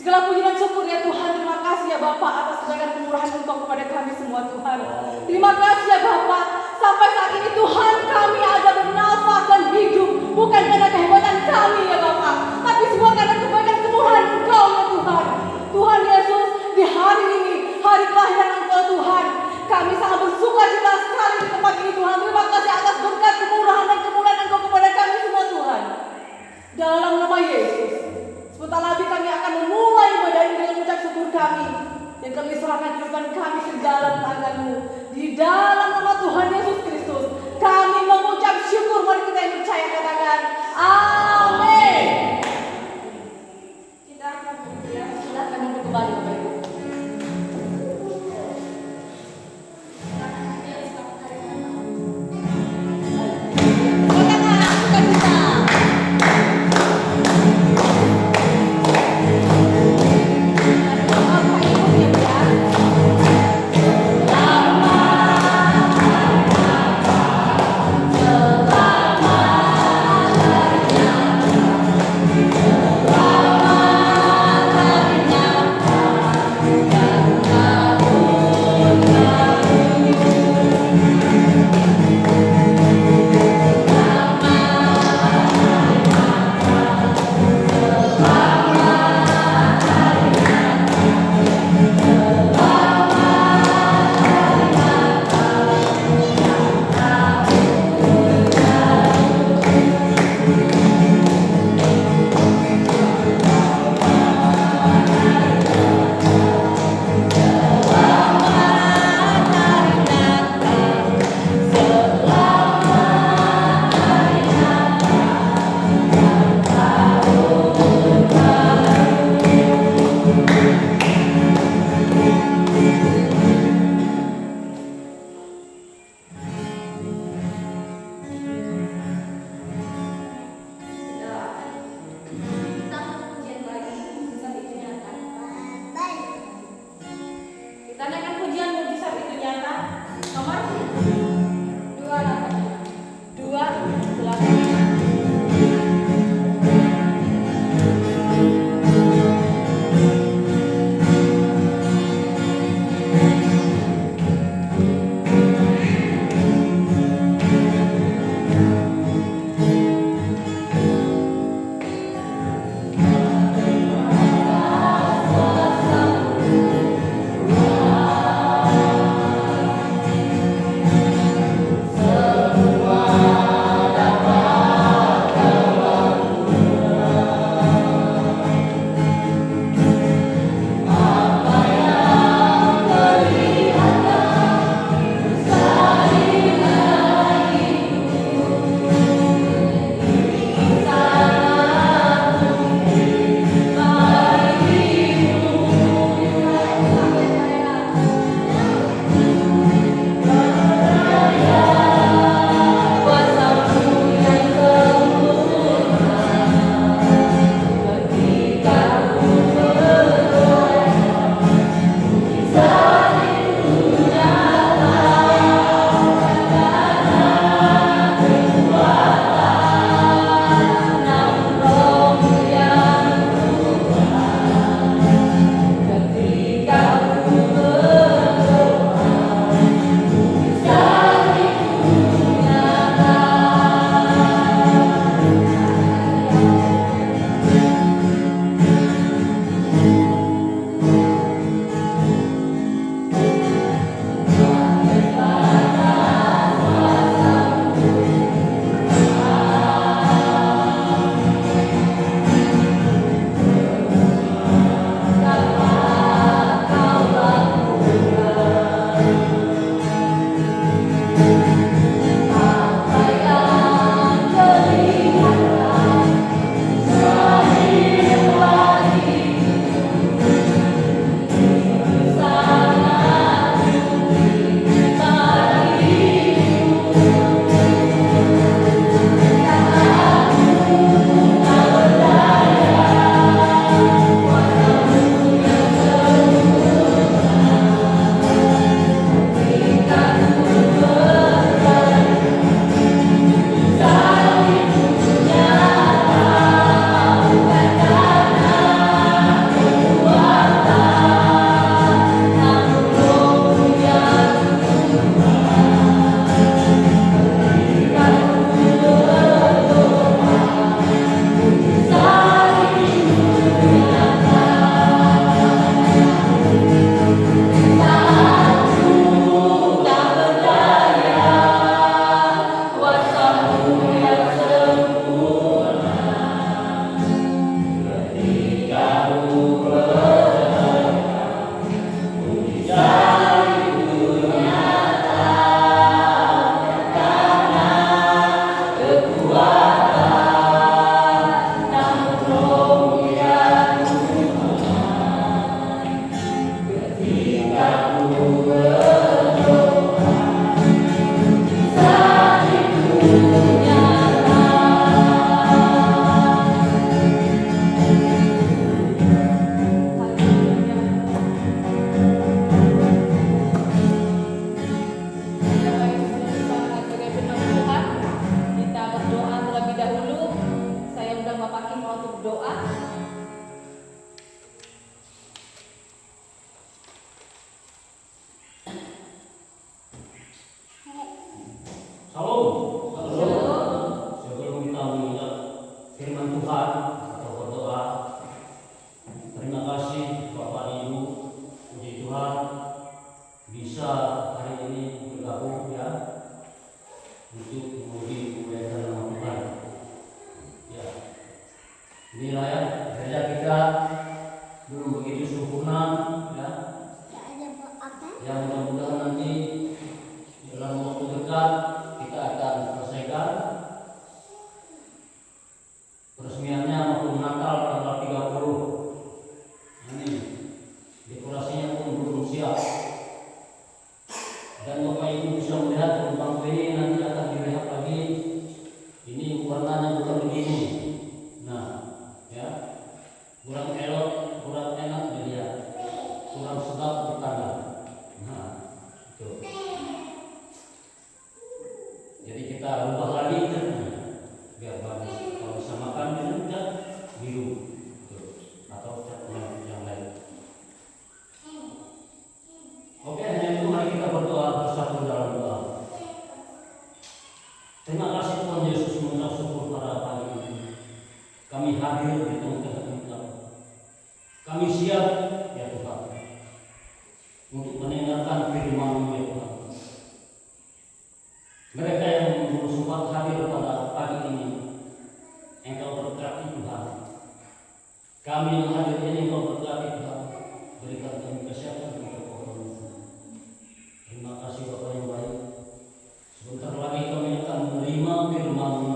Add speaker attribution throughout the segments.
Speaker 1: Segala puji dan syukur ya Tuhan. Terima kasih ya Bapak atas segala kemurahan Engkau kepada kami semua Tuhan. Terima kasih ya Bapak. Sampai saat ini Tuhan kami ada bernafas dan hidup. Bukan karena kehebatan kami ya Bapak, tapi semua karena kebaikan kemurahan Engkau ya Tuhan. Tuhan Yesus, di hari ini, hari kelahiran Engkau Tuhan, kami sangat bersuka cita sekali di tempat ini Tuhan. Terima kasih atas berkat kemurahan dan kemuliaan Engkau kepada kami semua Tuhan. Dalam nama Yesus, sebentar lagi kami akan memulai ibadah ini dengan ucap syukur kami. Dan kami serahkan kehidupan kami ke dalam tangan-Mu. Di dalam nama Tuhan Yesus Kristus, kami mengucap syukur. Mari kita yang percaya katakan, amin. Kita akan silakan untuk kembali Bapak Ibu. Kimpa untuk berdoa.
Speaker 2: Shalom. Sebelum kita mengingat firman Tuhan atau berdoa, terima kasih Bapak Ibu, puji Tuhan bisa hari ini bergabung ya untuk memuji memuliakan nama Tuhan. Ya, inilah ya gereja kita belum begitu sempurna ya. Yang mudah-mudahan nanti dalam waktu dekat kita akan selesaikan peresmiannya waktu Natal tanggal 30. Ini dekorasinya pun belum siap. Dan Bapak Ibu bisa melihat bangku ini nanti akan dilihat lagi. Ini warnanya bukan begini. Nah, ya, kurang elok, kurang enak dilihat, kurang sedap dipandang. Nah, itu. Jadi kita rubah lagi catnya biar bagus. Kalau bisa makan dengan cat biru atau cat yang lain. Oke, hanya itu mari kita berdoa bersatu dalam doa. Terima kasih Tuhan Yesus, mengucap syukur pada pagi ini. Kami hadir di tengah-tengah Engkau. Kami siap ya Tuhan untuk mendengarkan firman-Mu ya Tuhan. Mereka yang belum sempat hadir pada pagi ini, Engkau berkati Tuhan. Kami yang hadir ini Engkau berkati Tuhan. Berikan kami kesehatan dan kekuatan. Terima kasih Bapak yang baik. Sebentar lagi kami akan menerima firman-Mu.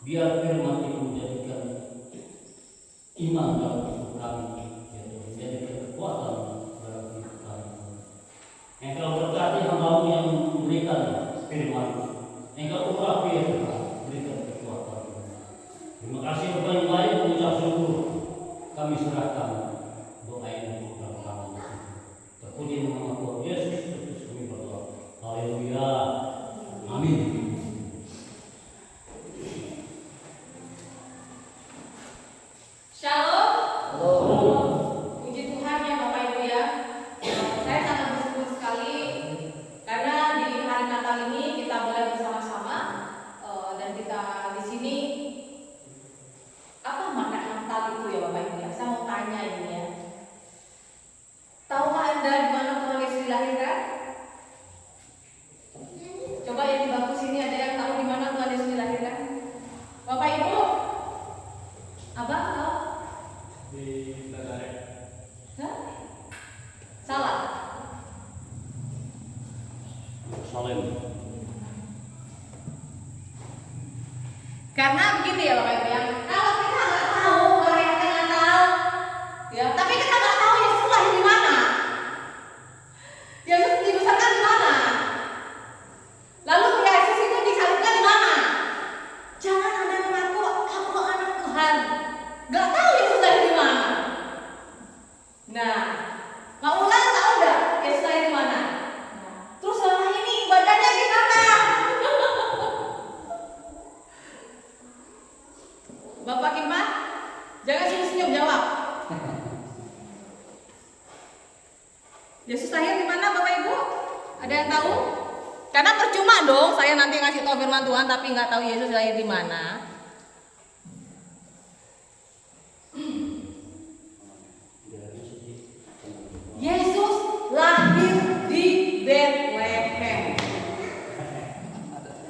Speaker 2: Biar firman itu menjadikan iman dalam hidup kami, yaitu menjadikan kekuatan dalam hidup kami. Engkau berkati hamba-Mu yang memberikan firman. Engkau urapi ya Tuhan, berikan kekuatan. Terima kasih Bapak yang baik, mengucap syukur. Kami serahkan doa ini dalam tangan Yesus. Terpuji nama Tuhan Yesus Kristus kami berdoa. Haleluya. Amin.
Speaker 1: Shalom. Puji Tuhan ya Bapak Ibu ya. Saya sangat bersyukur sekali karena di hari Natal ini kita boleh bersama-sama dan kita di sini. Apa makna Natal itu ya Bapak Ibu ya? Saya mau tanya ini ya. Tahukah Anda di mana Tuhan Yesus dilahirkan? Coba yang di bangku sini ada yang tahu di mana Tuhan Yesus dilahirkan? Bapak Ibu? Abang tahu?
Speaker 2: Di Nazaret.
Speaker 1: Hah? Salah.
Speaker 2: Yerusalem.
Speaker 1: Karena begini ya Bapak Ibu ya, kalau kita nggak tahu merayakan Natal, ya, tapi kita nggak tahu Yesus lahir di mana, Yesus dibesarkan di mana, lalu Yesus itu disalibkan di mana. Jangan Anda mengaku aku anak Tuhan, nggak tahu Yesus lahir di mana. Nah, mau ulang tahu nggak Yesus lahir di mana? Nah, terus selama ini ibadahnya gimana? Bapak Kimpa, jangan senyum-senyum, jawab. Yesus lahir di mana Bapak Ibu? Ada yang tahu? Karena percuma dong saya nanti ngasih tahu firman Tuhan tapi nggak tahu Yesus lahir di mana. Yesus lahir di Bethlehem.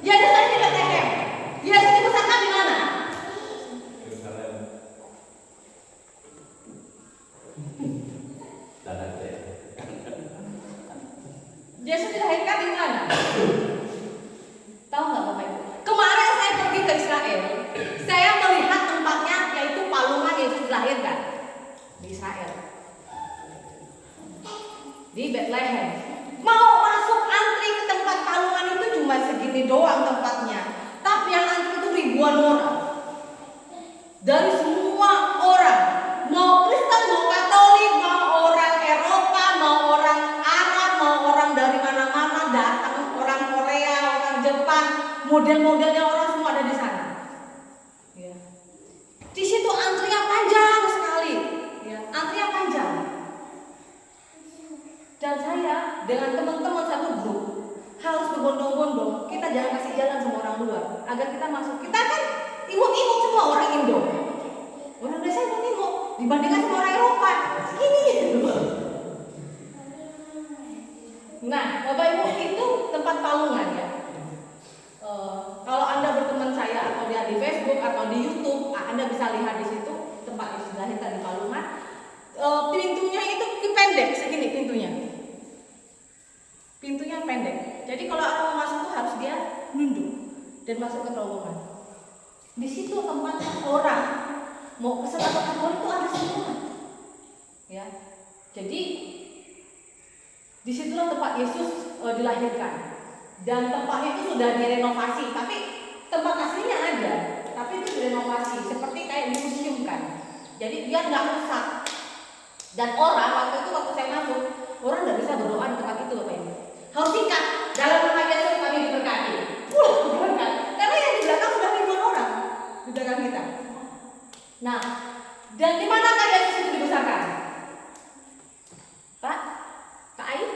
Speaker 1: Yesus lahir di Bethlehem. Yesus dibesarkan di mana? Yesus dilahirkan di mana? Tahu nggak Bapak Ibu? Kemarin saya pergi ke Israel, saya melihat tempatnya yaitu palungan Yesus dilahirkan di Israel, di Bethlehem. Mau masuk antri ke tempat palungan itu cuma segini doang tempatnya, tapi yang antri itu ribuan orang dari semua orang, mau Kristen, mau Katolik, mau orang Eropa, mau orang Arab, mau orang dari mana-mana datang, orang Korea, orang Jepang, model-modelnya orang semua ada di sana. Ya. dengan teman-teman satu grup harus berbondong-bondong, kita jangan kasih jalan sama orang luar agar kita masuk. Kita kan imut-imut semua orang Indo, orang Indonesia imut-imut dibandingkan sama orang Eropa segini. Nah, Bapak Ibu, itu tempat palungan ya. Kalau Anda berteman saya atau lihat di Facebook atau di YouTube, Anda bisa lihat di situ tempat Yesus dilahirkan di palungan. Pintunya itu pendek segini pintunya. Pintunya pendek. Jadi kalau orang mau masuk tuh harus dia nunduk dan masuk ke terowongan. Di situ tempat orang mau pesan atau Katolik itu ada semua. Ya. Jadi disitulah tempat Yesus dilahirkan. Dan tempatnya itu sudah direnovasi, tapi tempat aslinya ada, tapi itu direnovasi seperti kayak di museum kan. Jadi biar nggak rusak. Dan orang waktu saya masuk, orang nggak bisa berdoa di tempat itu Bapak Ibu. Harus tingkat dalam nama Yesus kami diberkati. Berkat. Karena yang di belakang sudah ribuan orang di belakang kita. Nah, dan di manakah Yesus itu dibesarkan? Pak Ai?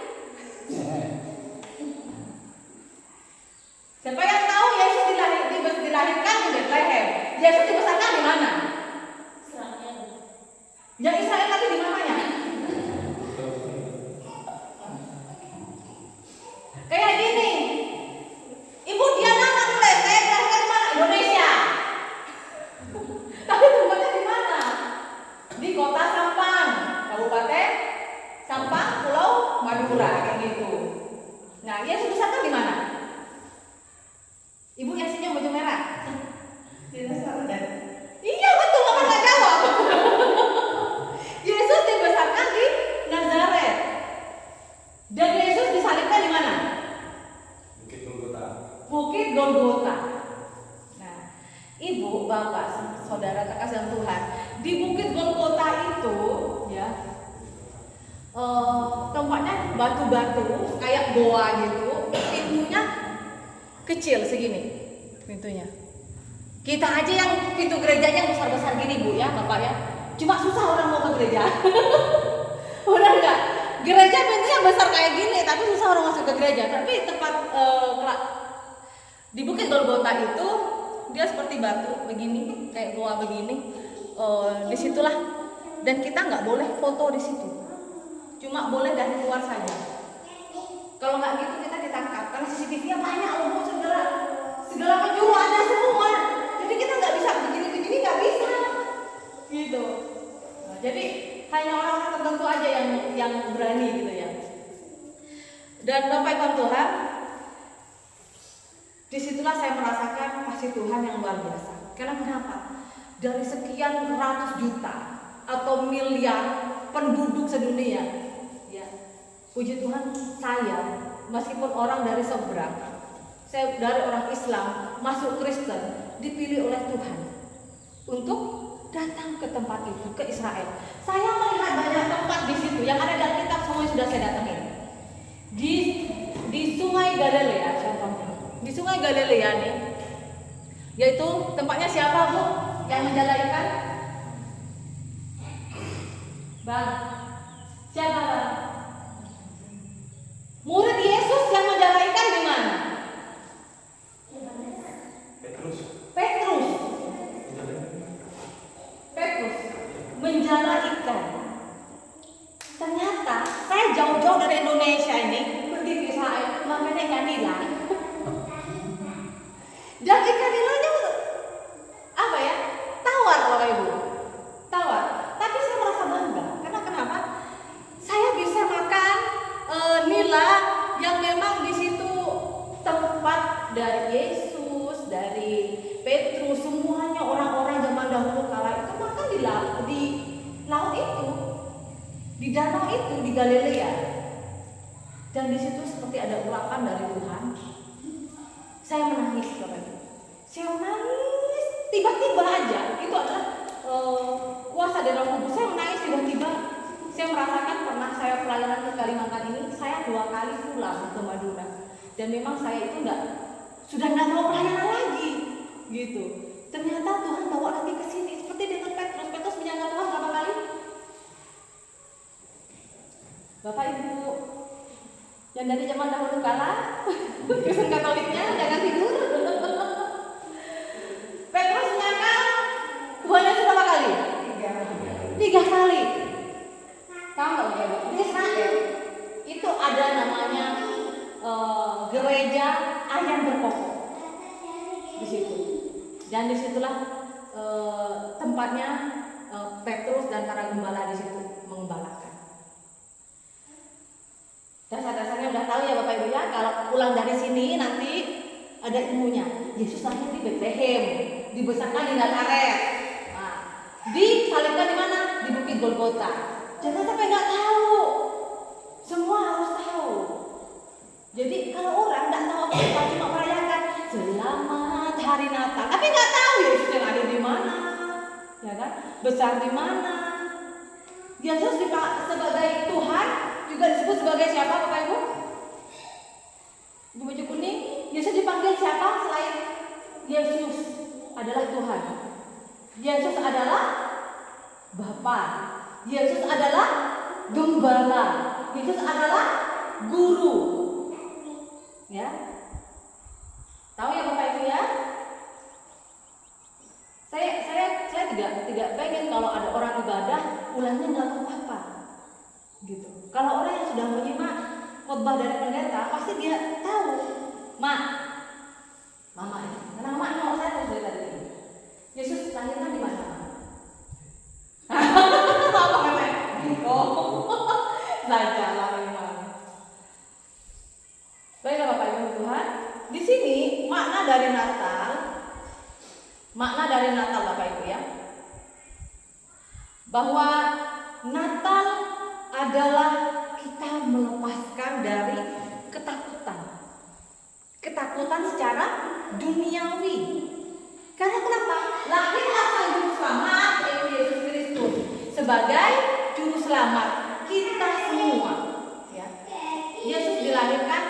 Speaker 1: Siapa yang tahu Yesus dilahirkan di Bethlehem? Yesus dibesarkan di mana? Israel. Ya Israel, tapi di mananya? Kayak gini. Ibu Diana nulis, saya dilahirkan di mana? Indonesia. Tapi tempatnya di mana? Di kota Sampang, Kabupaten Sampang, Pulau Madura, kayak gitu. Nah, Yesus dibesarkan di mana? Ibu yang senyum baju merah. Iya betul, Bapak nggak jawab. Yesus dibesarkan di Nazaret. Dan Yesus disalibkan di mana?
Speaker 3: Bukit Golgota.
Speaker 1: Bukit Golgota. Nah, Ibu, Bapak, saudara terkasih Tuhan, di Bukit Golgota itu, ya, tempatnya batu-batu kayak goa gitu, pintunya kecil segini pintunya. Kita aja yang pintu gerejanya besar-besar gini Bu ya Bapak ya. Cuma susah orang mau ke gereja. Udah enggak? Gereja pintunya besar kayak gini tapi susah orang masuk ke gereja. Tapi tempat di Bukit Golgota itu dia seperti batu begini, kayak goa begini. Disitulah, dan kita nggak boleh foto di situ. Cuma boleh dari luar saja. Kalau nggak gitu kita ditangkap karena CCTV-nya banyak loh Bu, segala penjuru ada semua. Jadi kita nggak bisa begini nggak bisa gitu. Nah, jadi hanya orang-orang tertentu aja yang berani gitu ya. Dan Bapak Ibu Tuhan, disitulah saya merasakan kasih Tuhan yang luar biasa. Karena kenapa? Dari sekian ratus juta atau miliar penduduk sedunia, ya, puji Tuhan, saya meskipun orang dari seberang, saya dari orang Islam masuk Kristen, dipilih oleh Tuhan untuk datang ke tempat itu, ke Israel. Saya melihat banyak tempat di situ yang ada dalam kitab, semua sudah saya datangin. Di Sungai Galilea, contohnya. Di Sungai Galilea nih, yaitu tempatnya siapa Bu yang menjala ikan? Bang, siapa Bang? Murid Yesus yang menjala ikan di mana? Petrus menjala ikan. Ternyata saya jauh-jauh dari Indonesia ini pergi ke Israel makan ikan nila. Dan ikan nilanya apa ya? Tawar Bapak Ibu. Tawar. Tapi saya merasa bangga. Karena kenapa? Saya bisa makan nila yang memang di situ tempat dari Yesus, dari Petrus, semuanya orang-orang zaman dahulu kala itu makan di laut itu, di danau itu, di Galilea. Dan di situ seperti ada urapan dari Tuhan. Saya menangis, Bapak Ibu. Saya menangis tiba-tiba aja. Itu adalah kuasa dari Roh Kudus. Saya menangis tiba-tiba. Saya merasakan pernah saya pelayanan ke Kalimantan ini, saya 2 kali pulang ke Madura. Dan memang saya itu sudah nggak mau pelayanan lagi, gitu. Ternyata Tuhan bawa lagi ke sini seperti dengan Petrus. Petrus menyangka Tuhan berapa kali? Bapak Ibu, Dan dari zaman dahulu kala, Kristen Katoliknya jangan tidur. Petrus nyangkal Tuhan Yesus berapa kali? 3 kali. Tahu nggak Bapak? Di Israel itu ada namanya gereja ayam berkokok di situ. Dan disitulah tempatnya Petrus dan para gembala di situ mengembalakan. Dasar-dasarnya udah tahu ya Bapak Ibu ya. Kalau pulang dari sini nanti ada ilmunya. Yesus lahir di Bethlehem, dibesarkan di Nazaret, disalibkan di mana? Di Bukit Golgota. Jangan sampai nggak tahu. Semua harus tahu. Jadi kalau orang nggak tahu apa-apa cuma merayakan selamat hari Natal, tapi nggak tahu Yesus yang lahir di mana, ya kan? Besar di mana? Yesus sebagai Tuhan juga disebut sebagai siapa Bapak Ibu? Ibu baju kuning, Yesus dipanggil siapa selain Yesus adalah Tuhan? Yesus adalah Bapa. Yesus adalah Gembala. Yesus adalah Guru. Ya. Tahu ya Bapak Ibu ya? Saya tidak pengen kalau ada orang ibadah ulangnya nggak tahu apa. Gitu. Kalau orang yang sudah menyimak khotbah dari pendeta pasti dia tahu. Mama ini. Karena mama ini mau saya terus dari tadi. Yesus lahirnya di mana? Apa namanya? Saja lah memang. Baiklah Bapak Ibu Tuhan, di sini makna dari Natal Bapak Ibu ya, bahwa Natal adalah kita melepaskan dari ketakutan secara duniawi. Karena kenapa? Lahirlah Sang Juru Selamat yaitu Yesus Kristus sebagai Juru Selamat kita semua. Ya. Yesus dilahirkan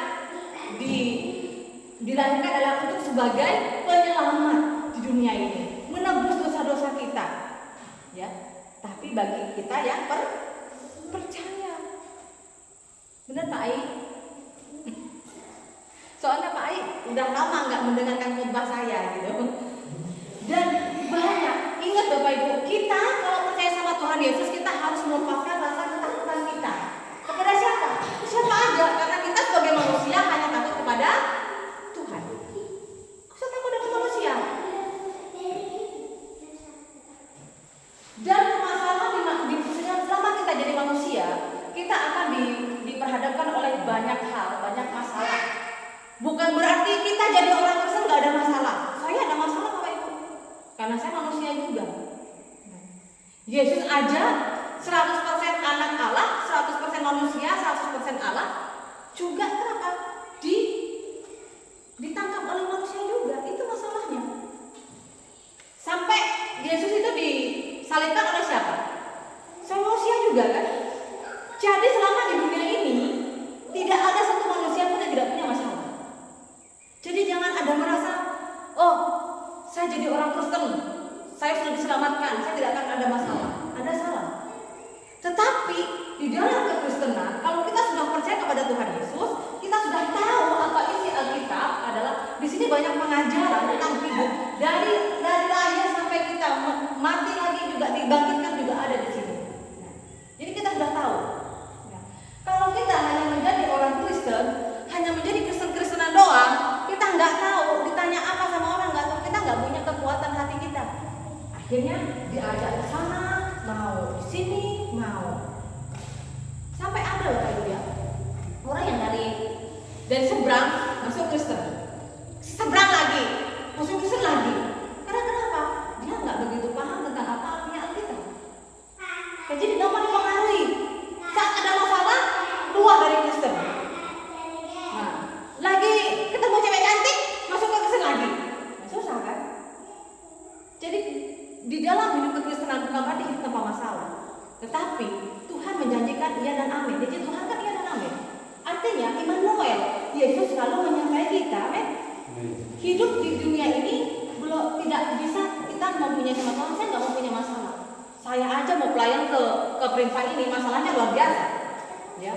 Speaker 1: adalah untuk sebagai penyelamat di dunia ini, menebus dosa-dosa kita. Ya. Tapi bagi kita yang percaya, benar Pak Ai? Soalnya Pak Ai udah lama nggak mendengarkan khotbah saya gitu. Dan banyak, ingat Bapak Ibu, kita kalau percaya sama Tuhan Yesus kita harus melepaskan rasa ketakutan kita. Kepada siapa? Siapa aja, karena kita sebagai manusia hanya takut kepada Tuhan. Saya takut dengan manusia. Dan permasalahan selama kita jadi manusia, kita akan diperhadapkan oleh banyak hal, banyak masalah. Bukan berarti kita jadi orang Kristen nggak ada masalah. Saya ada masalah Bapak Ibu, karena saya manusia juga. Yesus aja 100% anak Allah, 100% manusia, 100% Allah. Juga kenapa? Ditangkap oleh manusia juga. Itu masalahnya. Sampai Yesus itu disalibkan oleh siapa? Sama manusia juga kan? Jadi selama di dunia ini tidak ada satu manusia pun yang tidak punya masalah. Jadi jangan ada merasa, oh saya jadi orang Kristen, saya sudah diselamatkan, saya tidak akan ada masalah. Ada salah. Tetapi di dalam kekristenan, kalau kita sudah percaya kepada Tuhan Yesus, kita sudah tahu apa isi Alkitab adalah di sini banyak pengajaran tentang hidup dari lahir sampai kita mati lagi juga dibangkitkan juga ada di sini. Jadi kita sudah tahu. Kalau kita hanya menjadi orang Kristen, hanya menjadi Kristen-Kristenan doang, kita nggak tahu, ditanya apa sama orang nggak tahu, kita nggak punya kekuatan hati kita. Akhirnya diajak ke sana, mau di sini, mau. Sampai ada loh kayak ya, orang yang dari seberang masuk Kristen, seberang lagi masuk Kristen lagi. Karena kenapa? Dia nggak begitu paham tentang apa artinya Alkitab. Jadi gampang dipengaruhi. Saat ada masalah, keluar dari Kristen. Nah, lagi ketemu cewek cantik, masuk ke Kristen lagi. Susah kan? Jadi di dalam hidup kekristenan bukan berarti hidup tanpa masalah. Tetapi Tuhan menjanjikan iya dan amin. Jadi Tuhan kan iya dan amin. Artinya Immanuel, Yesus selalu menyertai kita, amin. Hidup di dunia ini belum tidak bisa kita mempunyai masalah. Saya nggak mempunyai masalah. Saya aja mau pelayan ke Prinsip ini masalahnya luar biasa, ya.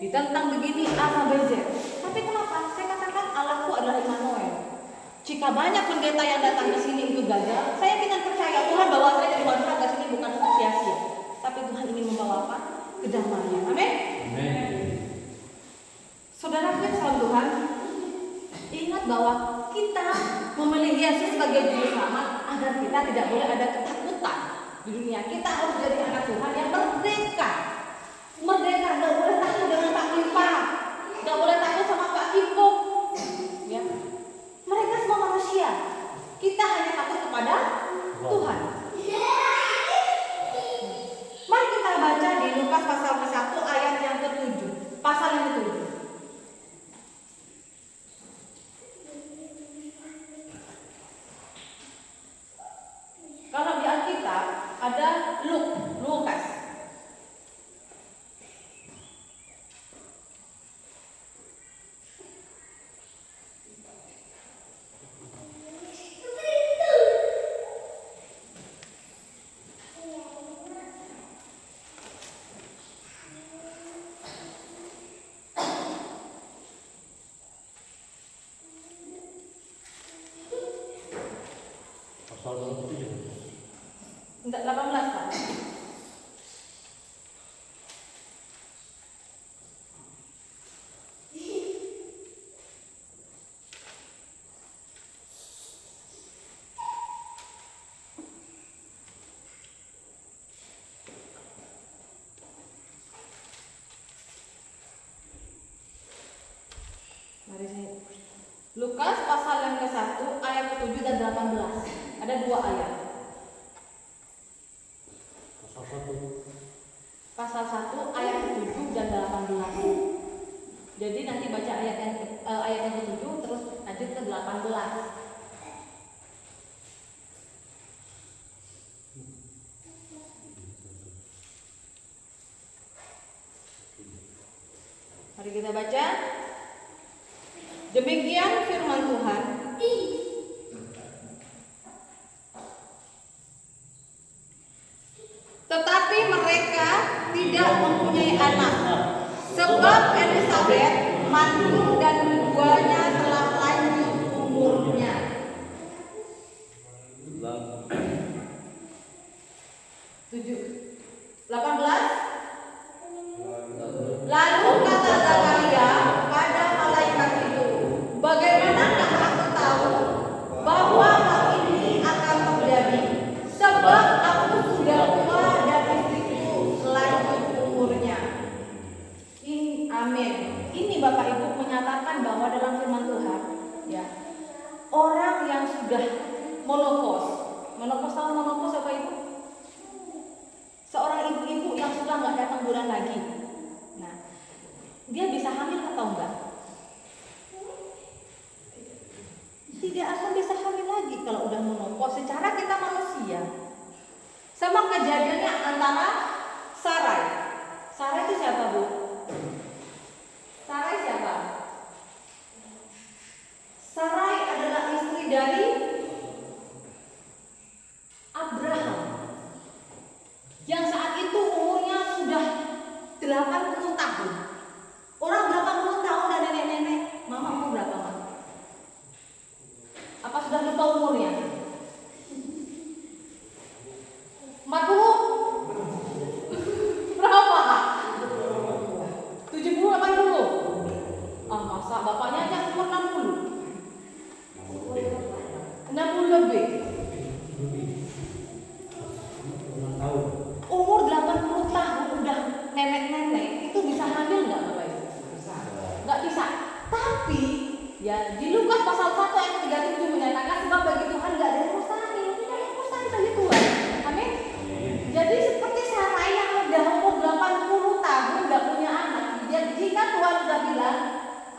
Speaker 1: Ditentang begini A sampai Z. Tapi kenapa? Saya katakan Allahku adalah Immanuel. Jika banyak pendeta yang datang ke sini itu gagal, saya ingin percaya Tuhan bawa saya dari Madura ke sini bukan untuk sia-sia, tapi Tuhan ingin membawa apa? Kedamaian. Amin. Saudara salam Tuhan, ingat bahwa kita memilih Yesus sebagai juru selamat agar kita tidak boleh ada ketakutan di dunia. Kita harus jadi anak Tuhan yang merdeka. Merdeka, nggak boleh takut dengan Pak Limpah, nggak boleh takut sama Pak Kipok. Ya. Mereka semua manusia. Kita hanya takut kepada Tuhan. Mari kita baca di Lukas pasal ke-1 ayat yang ke-7. Pasal yang ke-7. Kalau di Alkitab ada Lukas.
Speaker 2: Pasal 27.
Speaker 1: Enggak 18 Pak. Mari saya Lukas pasal yang ke-1 ayat ke-7 dan 18. Ada 2 ayat. Pasal 1 ayat ke-7 dan 18. Jadi nanti baca ayat yang ke-7 terus lanjut ke 18. Mari kita baca. Demikian firman Tuhan. Tetapi mereka tidak mempunyai anak, sebab Elisabet mantu dan keduanya telah lanjut umurnya. 18. Lalu kata Zakaria pada malaikat itu, bagaimanakah aku tahu bahwa hal ini akan terjadi? Sebab aku sudah tua dan istriku lanjut umurnya. Ini amin. Ini Bapak Ibu menyatakan bahwa dalam firman Tuhan, ya, orang yang sudah menopause tahu menopause Bapak Ibu? Seorang ibu-ibu yang sudah nggak datang bulan lagi. Nah, dia bisa hamil atau enggak? Tidak akan bisa hamil lagi kalau udah menopause. Secara kita manusia. Sama kejadiannya antara Sarai. Sarai itu siapa, Bu? Sarai siapa? Sarai adalah istri dari Abraham. Yang saat itu umurnya sudah 80 tahun. Orang 80 tahun dan nenek-nenek. Mama umur berapa, Mama? Apa sudah lupa umurnya? 40? Berapa, Kak? 70, 80? Ah, masa bapaknya aja umur 60? 60 lebih. Umur 80 tahun udah nenek-nenek itu bisa hamil nggak, Bapak Ibu? Nggak bisa. Tapi ya di Lukas pasal 1 ayat 37 menyatakan sebab bagi Tuhan nggak ada yang mustahil. Tidak ada yang mustahil bagi Tuhan. Amin. Jadi seperti Sarai yang udah umur 80 tahun nggak punya anak. Jadi jika Tuhan sudah bilang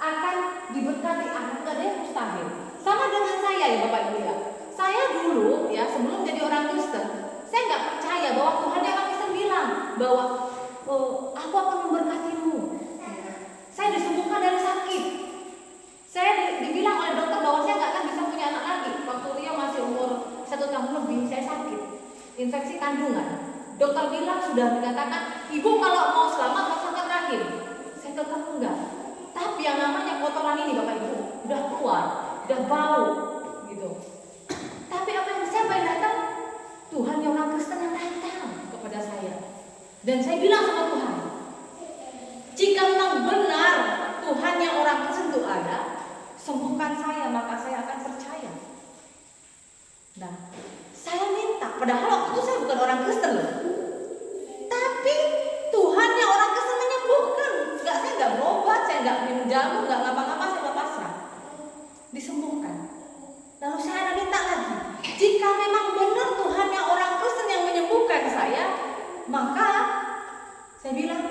Speaker 1: akan diberkati anak, nggak ada yang mustahil. Sama dengan saya ya Bapak Ibu ya. Saya dulu ya sebelum jadi orang Kristen, saya nggak percaya bahwa Tuhan yang Kristen bilang bahwa aku akan memberkatimu. Saya disembuhkan dari sakit. Saya dibilang oleh dokter bahwa saya nggak akan bisa punya anak lagi. Waktu Rio masih umur 1 tahun lebih, saya sakit, infeksi kandungan. Dokter bilang sudah dikatakan, ibu kalau mau selamat laksanakan rahim. Saya kekeh enggak. Tapi yang namanya kotoran ini Bapak Ibu udah keluar, udah bau gitu. Tapi apa yang siapa yang datang? Tuhan yang orang Kristen yang datang kepada saya. Dan saya bilang sama Tuhan, jika memang benar Tuhan yang orang Kristen itu ada, sembuhkan saya, maka saya akan percaya. Nah, saya minta, padahal waktu itu saya bukan orang Kristen loh. Tapi Tuhan yang orang Kristen menyembuhkan. Saya nggak berobat, saya nggak minum jamu, nggak ngapa-ngapa, saya pasrah. Disembuhkan. Lalu saya minta lagi, jika memang benar Tuhan yang orang Kristen yang menyembuhkan saya, maka saya bilang,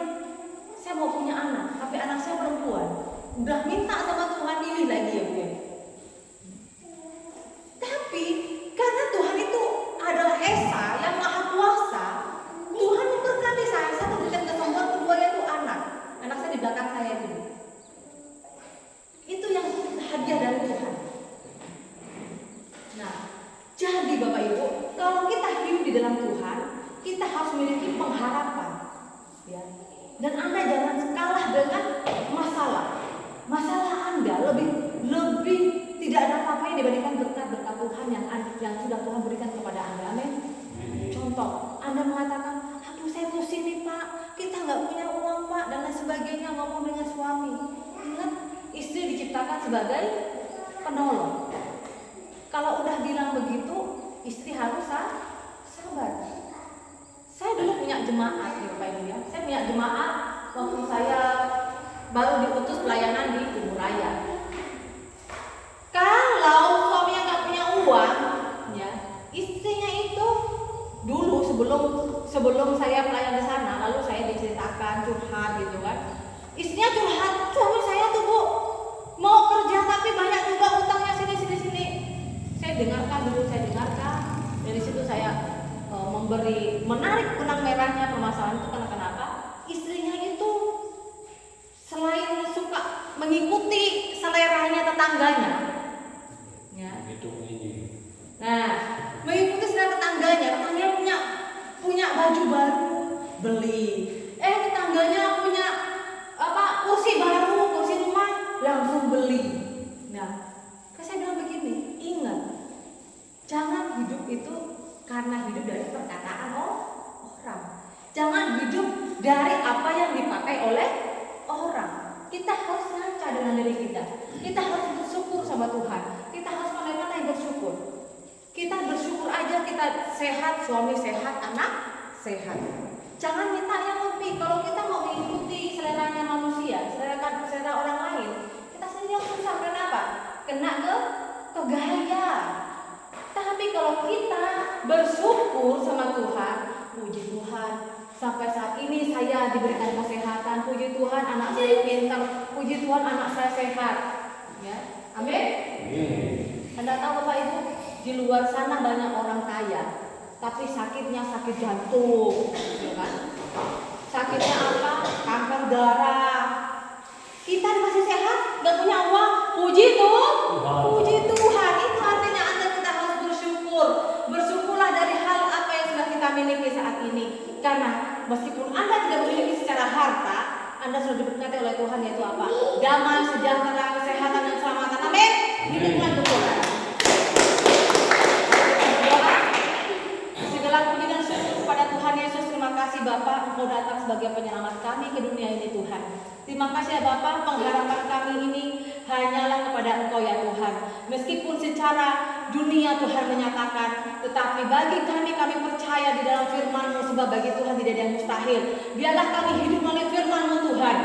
Speaker 1: saya mau punya anak, tapi anak saya perempuan. Udah minta sama Tuhan, pilih lagi ya Bu. Tapi karena Tuhan itu adalah Esa yang maha kuasa, Tuhan memberkati saya. Satu berikan kesembuhan, kedua itu anak. Anak saya di belakang saya itu. Itu yang hadiah dari Tuhan. Nah, jadi Bapak Ibu, kalau kita hidup di dalam Tuhan, kita harus memiliki pengharapan, ya. Dan Anda jangan kalah dengan masalah. Masalah Anda lebih tidak ada apa-apanya dibandingkan berkat-berkat Tuhan yang sudah Tuhan berikan kepada Anda. Amin. Contoh, Anda mengatakan, aduh saya pusing nih Pak, kita nggak punya uang Pak, dan lain sebagainya, ngomong dengan suami. Ingat, istri diciptakan sebagai penolong. Kalau udah bilang begitu, istri harus sabar. Saya dulu punya jemaat ya Bapak Ibu ya. Saya punya jemaat waktu saya baru diutus pelayanan di Timur Raya. Kalau suaminya nggak punya uang, ya istrinya itu dulu sebelum saya pelayan di sana, lalu saya diceritakan curhat gitu kan. Istrinya curhat, suami saya tuh Bu mau kerja tapi banyak juga utangnya sini. Saya dengarkan. Dari situ saya menarik benang merahnya permasalahan itu karena kenapa? Istrinya itu selain suka mengikuti seleranya tetangganya, ya. Nah, mengikuti selera tetangganya punya baju baru, beli. Tetangganya punya kursi baru, kursi rumah, langsung beli. Nah, saya bilang begini, ingat, jangan hidup itu karena hidup dari perkataan orang. Jangan hidup dari apa yang dipakai oleh orang. Kita harus ngaca dengan diri kita. Kita harus bersyukur sama Tuhan. Kita harus pandai-pandai bersyukur. Kita bersyukur aja kita sehat, suami sehat, anak sehat. Jangan minta yang lebih. Kalau kita mau mengikuti seleranya manusia, selera orang lain, kita sendiri yang susah. Kenapa? Kena ke gaya. Tapi kalau kita bersyukur sama Tuhan, puji Tuhan, sampai saat ini saya diberikan kesehatan, puji Tuhan anak saya pintar, puji Tuhan anak saya sehat. Ya, amin. Anda tahu Bapak Ibu, di luar sana banyak orang kaya, tapi sakitnya sakit jantung, ya kan? Sakitnya apa? Kanker darah. Kita masih sehat, nggak punya uang, puji Tuhan. Itu artinya kita harus bersyukur. Bersyukurlah dari hal apa yang sudah kita miliki saat ini. Karena meskipun Anda tidak memiliki secara harta, Anda sudah diberkati oleh Tuhan, yaitu apa? Damai, sejahtera, kesehatan, dan keselamatan. Amin. Hiduplah untuk Tuhan. Segala puji dan syukur kepada Tuhan Yesus. Terima kasih Bapak, Engkau datang sebagai penyelamat kami ke dunia ini Tuhan. Terima kasih ya Bapak, pengharapan kami ini hanyalah kepada Engkau ya Tuhan. Meskipun secara dunia Tuhan menyatakan, tetapi bagi kami percaya di dalam firman-Mu, sebab bagi Tuhan tidak ada yang mustahil. Biarlah kami hidup melalui firman-Mu Tuhan,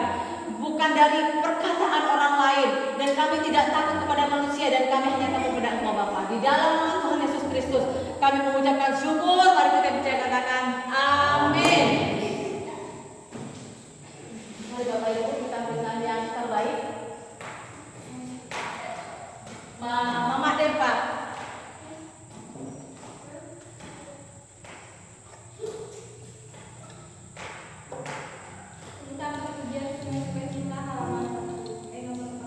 Speaker 1: bukan dari perkataan orang lain. Dan kami tidak takut kepada manusia, dan kami hanya takut kepada Engkau Bapa. Di dalam nama Tuhan Yesus Kristus kami mengucapkan syukur. Mari kita percaya, katakan amin. Mari Bapak Ibu kita berikan yang terbaik. Mama Depa. Tentang pekerjaan kita halaman nomor 40.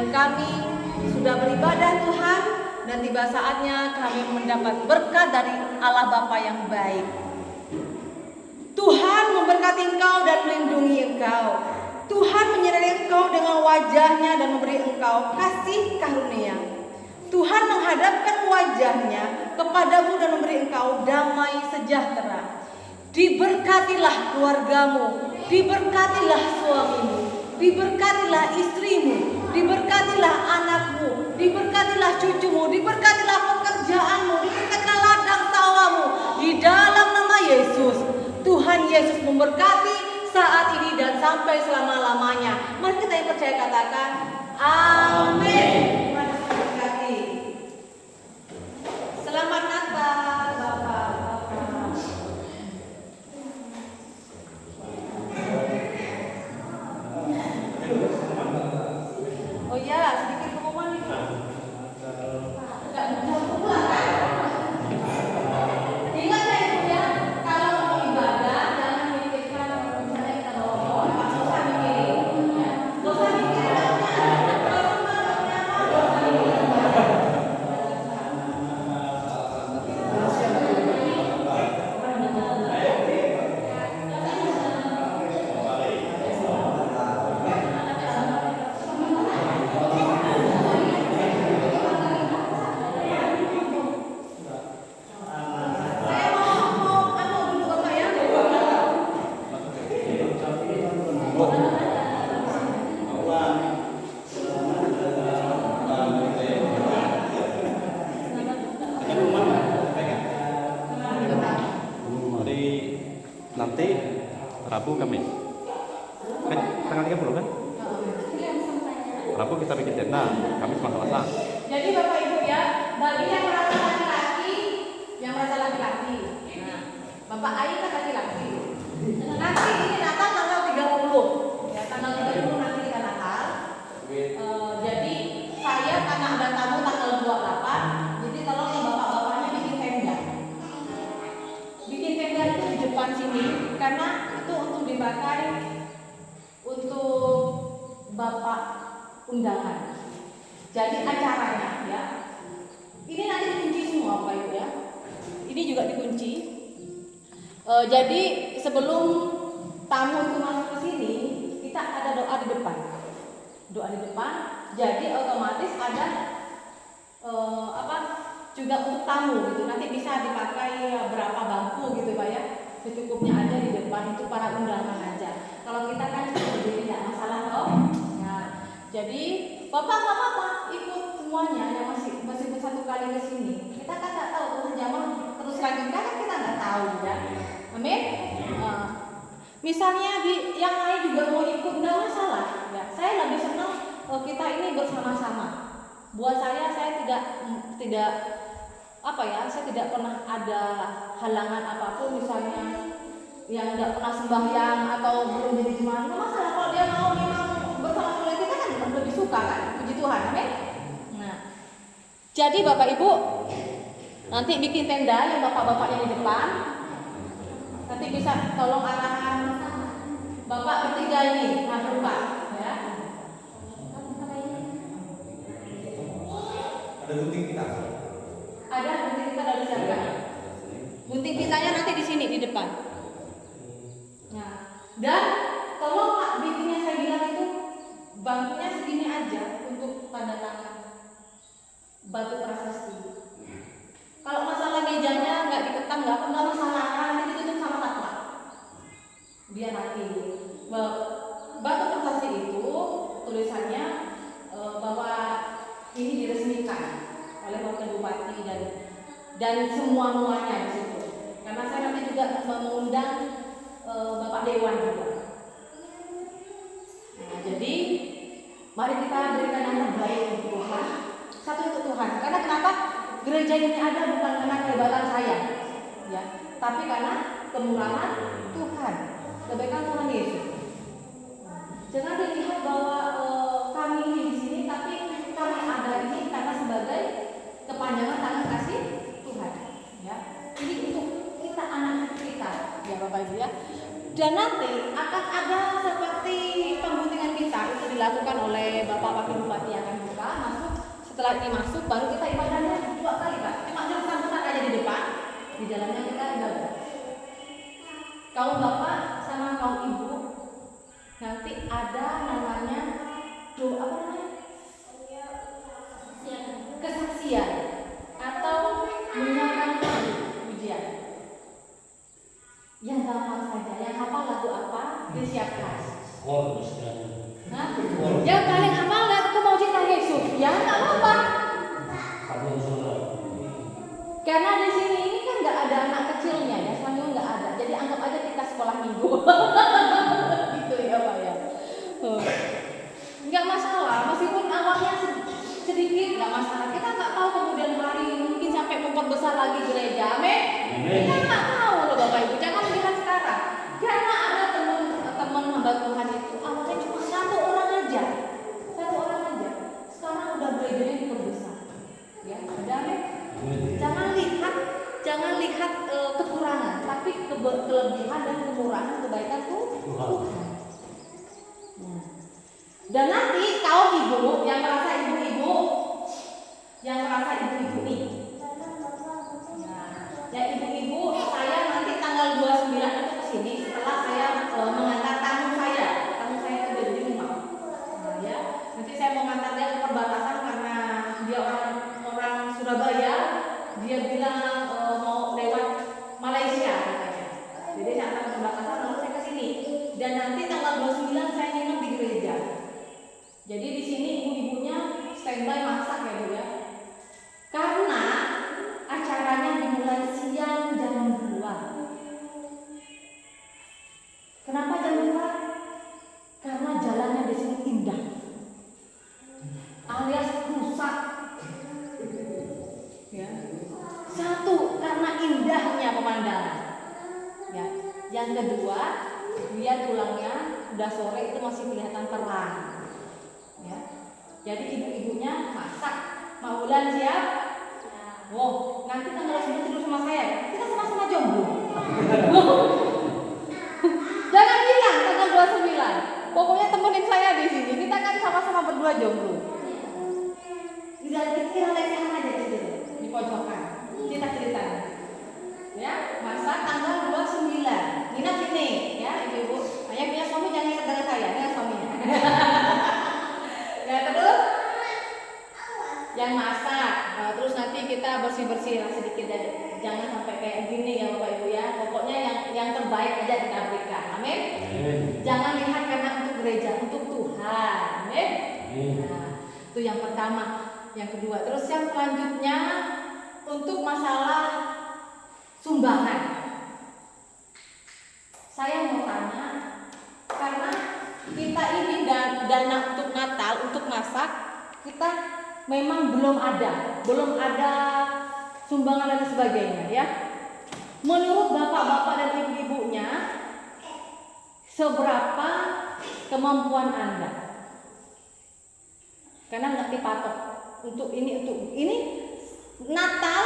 Speaker 1: Dan kami sudah beribadah Tuhan, dan tiba saatnya kami mendapat berkat dari Allah Bapa yang baik. Tuhan memberkati engkau dan melindungi engkau. Tuhan menyertai engkau dengan wajahnya dan memberi engkau kasih karunia. Tuhan menghadapkan wajahnya kepadamu dan memberi engkau damai sejahtera. Diberkatilah keluargamu, diberkatilah suamimu, diberkatilah istrimu, diberkatilah anakmu, diberkatilah cucumu, diberkatilah pekerjaanmu, diberkatilah ladang sawamu. Di dalam nama Yesus, Tuhan Yesus memberkati saat ini dan sampai selama-lamanya. Mari kita yang percaya katakan amin. Mari kita berkati. Selamat Natal Bapak. Oh ya, sedikit pengumuman nih. Enggak jauh lah. Ingat ya Ibu ya, kalau mau ibadah jangan mikirkan misalnya kita bawa pohon, nggak usah mikirin, ya. Nggak usah mikirin
Speaker 3: Nanti Rabu Kamis. Kan tanggal 30 kan? Rabu kita bikin tenda, Kamis masak-masak.
Speaker 1: Jadi Bapak Ibu ya, bagi yang merasa laki-laki, nah, Bapak Ayi kan laki-laki. Nanti ini Natal tanggal 30, ya tanggal 30 nanti kita Natal. Jadi saya karena ada tamu tanggal 28, jadi tolong yang bapak-bapaknya bikin tenda. Bikin tenda itu di depan sini, karena itu untuk dipakai untuk bapak undangan. Jadi acaranya ya, ini nanti dikunci semua Bapak Ibu ya. Ini juga dikunci. Jadi sebelum tamu itu masuk ke sini, kita ada doa di depan. Doa di depan. Jadi otomatis ada juga untuk tamu gitu. Nanti bisa dipakai berapa bangku gitu Pak ya. Secukupnya aja di depan, itu para undangan aja. Kalau kita kan berdiri tidak masalah toh. Nah, jadi Bapak nggak apa-apa ikut semuanya yang masih satu kali ke sini. Kita kan nggak tahu Tuhan zaman terus lanjutkan kan kita nggak tahu ya. Amin. Misalnya di yang lain juga mau ikut nggak masalah. Ya, saya lebih senang kita ini bersama-sama. Buat saya tidak apa ya, saya tidak pernah ada halangan apapun, misalnya yang nggak pernah sembahyang atau belum jadi jemaat, nggak masalah kalau dia mau bersama kita kan lebih suka kan, puji Tuhan, amin. Nah, jadi Bapak Ibu nanti bikin tenda yang bapak-bapaknya di depan, nanti bisa tolong arahan bapak bertiga ini, nah lupa ya.
Speaker 3: Ada gunting kita.
Speaker 1: Ada gunting kita dari siapa? Gunting pitanya nanti di sini di depan. Nah, dan tolong Pak bikinnya saya bilang itu bangkunya segini aja untuk tanda tangan batu prasasti. Kalau masalah mejanya nggak diketang nggak masalah, nanti ditutup sama taplak. Biar rapi. Batu prasasti itu tulisannya bahwa ini diresmikan oleh Wakil Bupati dan semua-muanya di situ. Karena saya nanti juga mengundang Bapak Dewan juga. Nah, jadi mari kita berikan yang terbaik untuk Tuhan. Satu untuk Tuhan. Karena kenapa? Gereja ini ada bukan karena kehebatan saya, ya, tapi karena kemurahan Tuhan, kebaikan Tuhan Yesus. Jangan dilihat bahwa kami di sini, tapi kami ada ini karena sebagai kepanjangan tangan kasih Tuhan, ya. Ini untuk kita anak kita, ya Bapak Ibu ya. Dan nanti akan ada seperti pengguntingan kita itu dilakukan oleh Bapak Wakil Bupati yang akan setelah ini masuk baru kita ibadahnya 2 kali Pak. Cuma sambutan aja di depan, di dalamnya kita ibadah. Kaum bapak sama kaum ibu nanti ada namanya doa apa namanya? Kesaksian atau menyanyikan pujian. Yang gampang saja, yang hafal lagu apa disiapkan.
Speaker 2: Kor istilahnya.
Speaker 1: Nah, yang paling hafal lagu mau cinta Yesus, ya nggak apa-apa.
Speaker 2: Kalau saudara.
Speaker 1: Karena di sini ini kan nggak ada anak kecilnya ya, semuanya nggak ada. Jadi anggap aja kita sekolah minggu. Gitu ya Pak ya. Nggak masalah, meskipun awalnya sedikit nggak masalah. Kita nggak tahu kemudian hari mungkin sampai memperbesar lagi gereja. Amin. Kita nggak tahu loh Bapak Ibu. Jangan melihat sekarang. Karena ada teman hamba Tuhan itu awalnya cuma 1 orang aja. 1 orang aja. Sekarang udah gerejanya diperbesar. Ya, ada amin. Jangan lihat kekurangan, tapi kelebihan dan kemurahan kebaikan Tuhan. Nah. Dan nanti kaum ibu yang merasa ibu-ibu nih. Nah, ya ibu-ibu saya nanti tanggal 29 itu kesini setelah saya mengantar tamu saya itu dari rumah. Nah, ya nanti saya mau ngantar dia ke perbatasan karena dia orang Surabaya. Dia bilang mau lewat Malaysia katanya. Jadi saya antar ke perbatasan lalu saya ke sini. Dan nanti tanggal 29 saya nginep di gereja. Jadi di sini ibu-ibunya standby masak ya Bu ya. Karena acaranya dimulai siang jam 2. Kenapa jam 2? Karena jalannya di sini indah. Alias rusak. Ya. 1 karena indahnya pemandangan. Ya. Yang kedua, biar pulangnya udah sore itu masih kelihatan terang. Ya. Jadi ibu-ibunya masak. Mau Bulan siap? Oh, nanti tanggal 9 tidur sama saya. Kita sama-sama jomblo. Jangan bilang tanggal 29. Pokoknya temenin saya di sini. Kita kan sama-sama berdua jomblo. Kira lesehan aja tidur di pojokan. Kita cerita. Ya, masak tanggal 29. Nginap sini, ya ibu-ibu. Hanya punya suami jangan ingat dengan saya, dengan suaminya. Ya terus yang masak. Nah, terus nanti kita bersih-bersih lah sedikit aja. Jangan sampai kayak gini ya Bapak Ibu ya. Pokoknya yang terbaik aja kita berikan. Amin. Jangan lihat karena untuk gereja, untuk Tuhan. Amin. Nah, itu yang pertama. Yang kedua, terus yang selanjutnya untuk masalah sumbangan. Saya mau tanya, karena kita ini dana untuk Natal, untuk masak, kita memang belum ada sumbangan dan sebagainya ya. Menurut bapak-bapak dan ibu-ibunya, seberapa kemampuan Anda? Karena nggak dipatok. Untuk ini Natal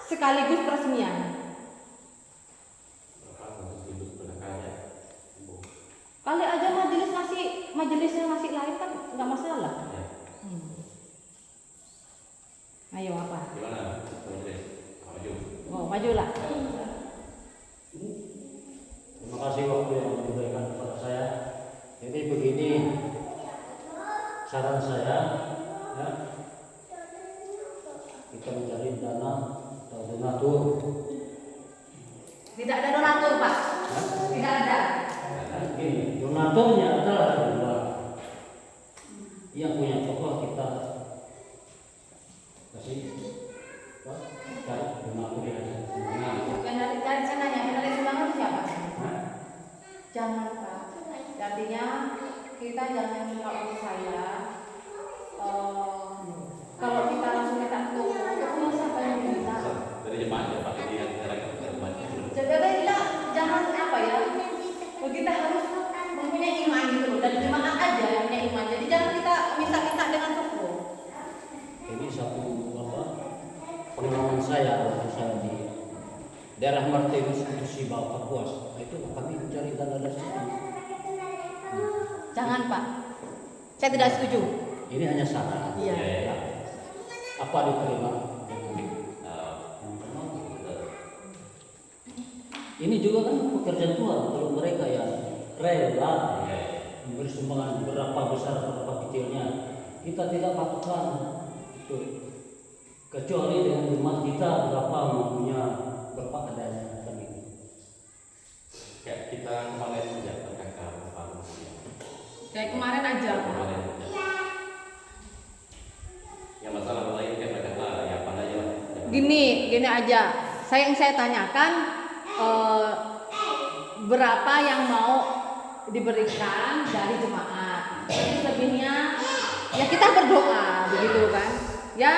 Speaker 1: sekaligus peresmian. Kali aja majelisnya masih lain kan nggak masalah. Ayo apa?
Speaker 3: Gimana? Maju.
Speaker 1: Oh, majulah.
Speaker 2: Terima kasih waktu yang diberikan kepada saya. Jadi begini saran saya, ya, kita mencari dana atau donatur.
Speaker 1: Tidak ada donatur Pak. Tidak ada.
Speaker 2: Begini, donaturnya adalah dua. Yang punya tokoh kita kasih cari donatur yang ada sumbangan.
Speaker 1: Yang dari sananya, yang dari sumbangan itu siapa? Jangan Pak. Artinya kita jangan minta untuk saya. Kalau kita langsung minta untuk siapa yang minta?
Speaker 3: Dari jemaat Pak ini yang
Speaker 1: Jadi jangan apa ya? Kita harus mempunyai iman gitu loh. Dan jemaat aja yang punya iman. Jadi jangan kita minta-minta dengan toko.
Speaker 2: Ini satu pengalaman saya waktu saya di daerah Martinus itu Sibau Kapuas. Itu kami mencari dana dari situ.
Speaker 1: Jangan Pak. Saya tidak setuju.
Speaker 2: Ini hanya saran.
Speaker 1: Iya.
Speaker 2: Ya. apa diterima. Ini juga kan pekerjaan Tuhan. Kalau mereka yang rela memberi sumbangan berapa besar berapa kecilnya, kita tidak patokan. Kecuali dengan jemaat kita berapa mampunya, berapa adanya kan gitu.
Speaker 3: Ya, kita kemarin saja kakak
Speaker 1: Kayak kemarin aja.
Speaker 3: Ya masalah lain kayak kakak ya apa aja lah.
Speaker 1: Gini aja. Yang saya tanyakan berapa yang mau diberikan dari jemaat. Selebihnya ya kita berdoa begitu kan. Ya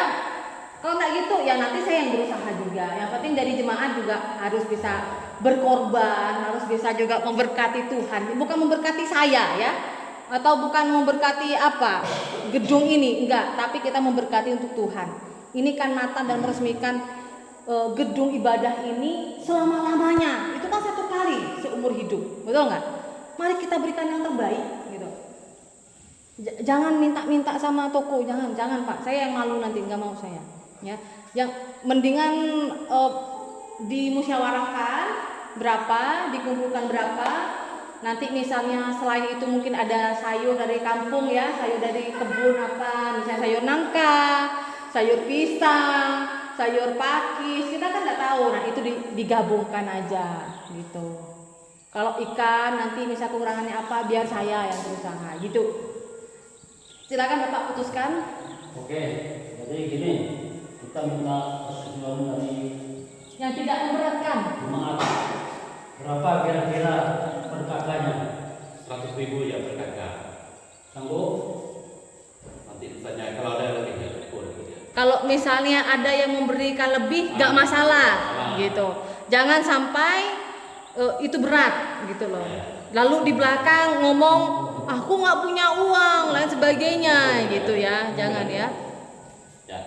Speaker 1: kalau nggak gitu ya nanti saya yang berusaha juga. Yang penting dari jemaat juga harus bisa berkorban, harus bisa juga memberkati Tuhan. Bukan memberkati saya ya. Atau bukan memberkati apa gedung ini, enggak, tapi kita memberkati untuk Tuhan. Ini kan Natal dan meresmikan gedung ibadah ini selama-lamanya. Itu kan satu kali seumur hidup, betul nggak? Mari kita berikan yang terbaik gitu. Jangan minta-minta sama toko, jangan Pak. Saya yang malu nanti, nggak mau saya. Ya, yang mendingan dimusyawarahkan berapa, dikumpulkan berapa. Nanti misalnya selain itu mungkin ada sayur dari kampung ya, sayur dari kebun apa, misalnya sayur nangka, sayur pisang, sayur pakis, kita kan nggak tahu. Nah itu digabungkan aja gitu. Kalau ikan nanti misal kekurangannya apa, biar saya yang berusaha gitu. Silakan Bapak putuskan.
Speaker 2: Oke, jadi gini, kita minta persetujuan dari
Speaker 1: Yang tidak memberatkan.
Speaker 2: jemaat. Berapa kira-kira per kakaknya?
Speaker 3: 100.000 ya per kakak.
Speaker 2: Sanggup?
Speaker 3: Nanti misalnya kalau ada lebih ya syukur gitu ya.
Speaker 1: Kalau misalnya ada yang memberikan lebih, gak masalah gitu. Jangan sampai itu berat gitu loh. Lalu di belakang ngomong, aku nggak punya uang, lain sebagainya gitu ya. Jangan ya.
Speaker 3: Ya,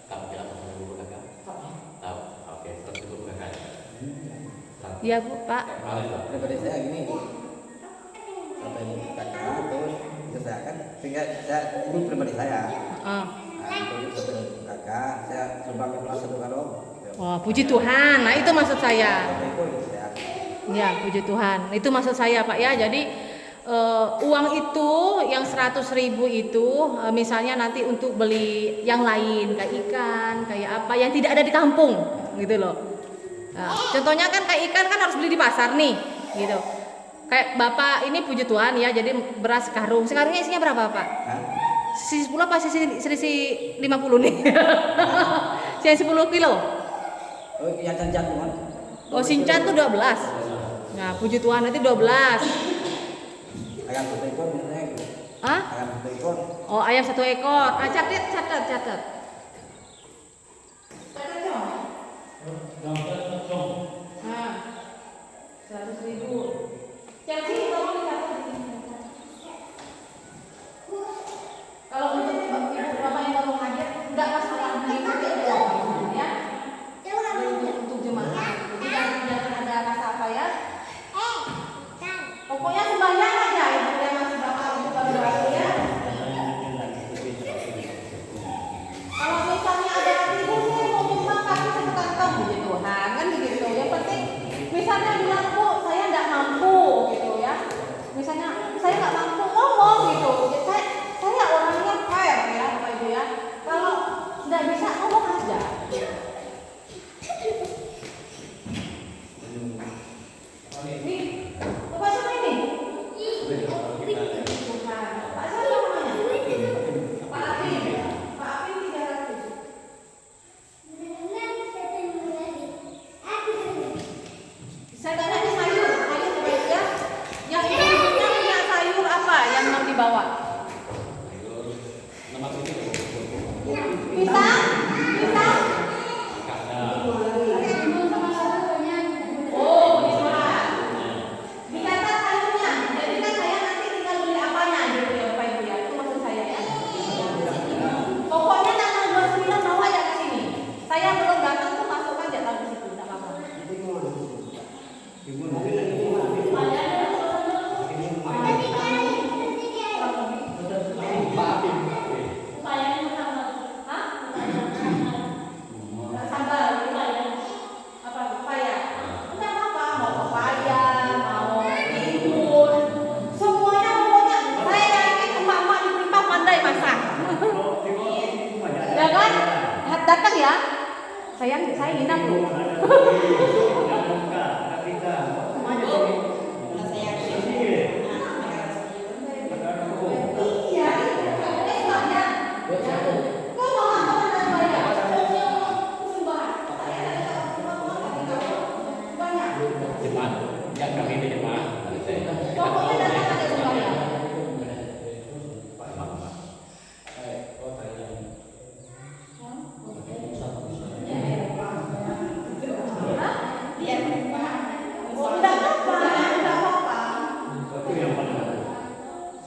Speaker 3: kamu kira apa dulu kakak? Tahu? Oke, 100.000 kakak.
Speaker 1: Iya Bu, Pak.
Speaker 4: Daripada saya gini, sampai ini kakak terus diusahakan sehingga saya ini pribadi saya.
Speaker 1: Ah.
Speaker 4: Nah, untuk satu kakak saya sumbang ke kelas 1 kalau.
Speaker 1: Wah, puji Tuhan. Nah itu maksud saya.
Speaker 4: Sampai itu saya.
Speaker 1: Ya, puji Tuhan. Itu maksud saya Pak ya. Jadi uang itu yang 100.000 itu misalnya nanti untuk beli yang lain kayak ikan, kayak apa yang tidak ada di kampung gitu loh. Nah, contohnya kan kayak ikan kan harus beli di pasar nih, gitu. Kayak Bapak ini puji Tuhan ya, jadi beras sekarung. Sekarungnya isinya berapa Pak?
Speaker 4: Hah?
Speaker 1: Sisi 10 apa sisi 50 nih? Sisi 10 kilo.
Speaker 4: Oh, yang jantungan.
Speaker 1: Oh, sincan tuh 12. Nah, puji Tuhan nanti 12.
Speaker 4: Ayam 1 ekor misalnya gitu.
Speaker 1: Hah?
Speaker 4: Ayam 1 ekor.
Speaker 1: Oh, ayam 1 ekor. Ah, catat. Nah, 100.000. Chelsea, tolong dicatat di sini. Kalau untuk ibu bapak yang baru hadir, enggak masalah mengikuti doa ya. Untuk jemaah. Jadi jangan ada rasa apa ya. Pokoknya sembahyang aja ibu yang masih bapak ibu baru ya. Ya kan? Datang ya. Saya nginap loh.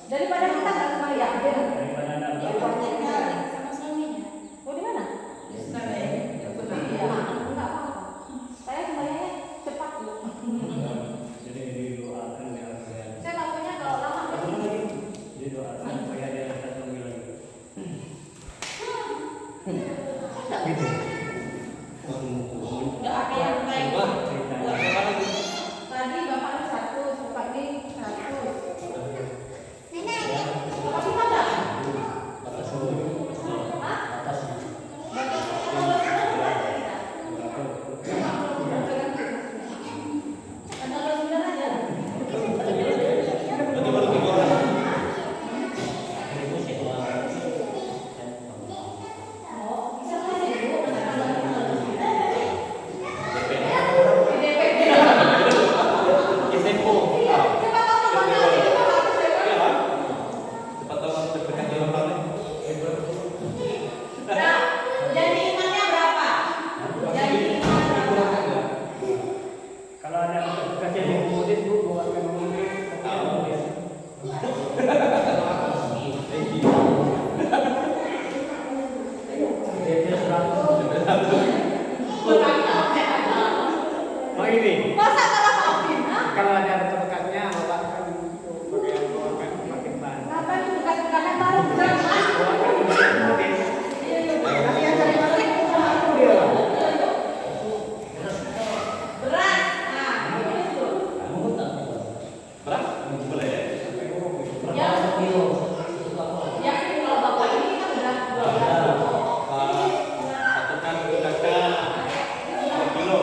Speaker 1: Daripada kita nggak sembahyang, oh di mana? Iya, nggak apa-apa. Saya sembahyangnya cepat bu. Saya lakunya kalau lama. Tadi bapak 100, pagi 100. Tapi ada? Hah? Masa kalau maafin, ha?
Speaker 5: Kalau ada berkatnya, bapak kan makin banyak.
Speaker 1: Ngapain itu bukan baru berapa? Beras, nah itu.
Speaker 3: Beras? Boleh ya?
Speaker 1: Ya, ya kalau bapak ini kan udah 12.
Speaker 3: Satu kan gunakan 2 kilo.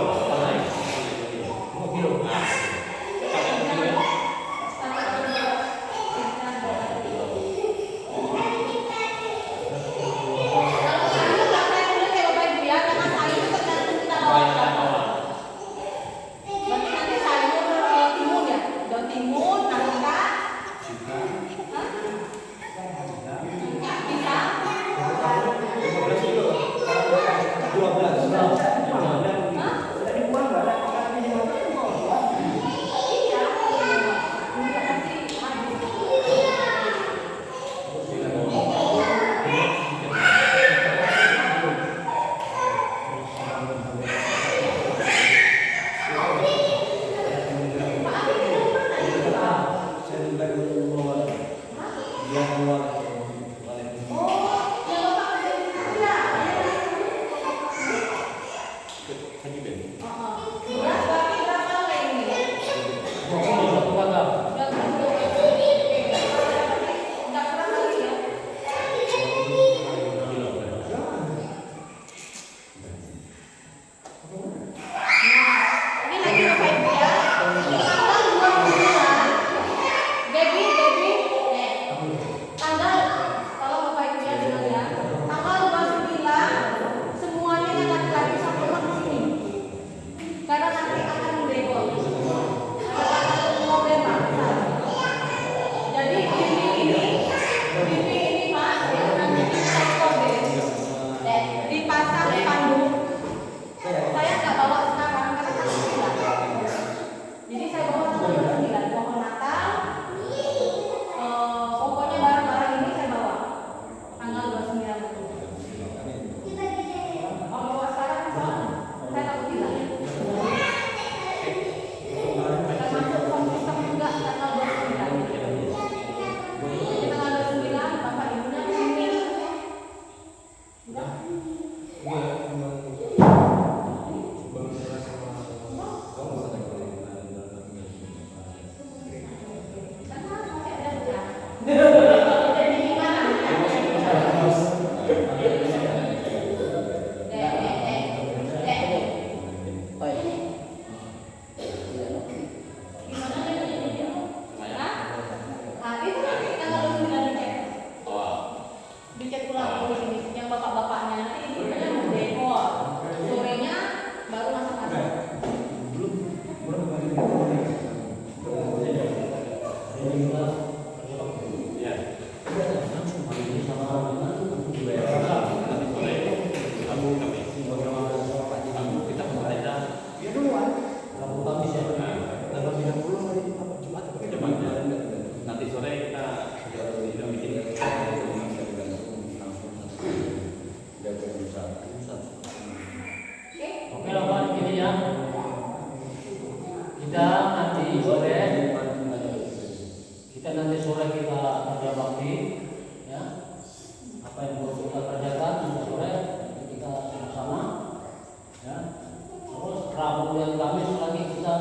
Speaker 2: kemudian Kamis lagi kita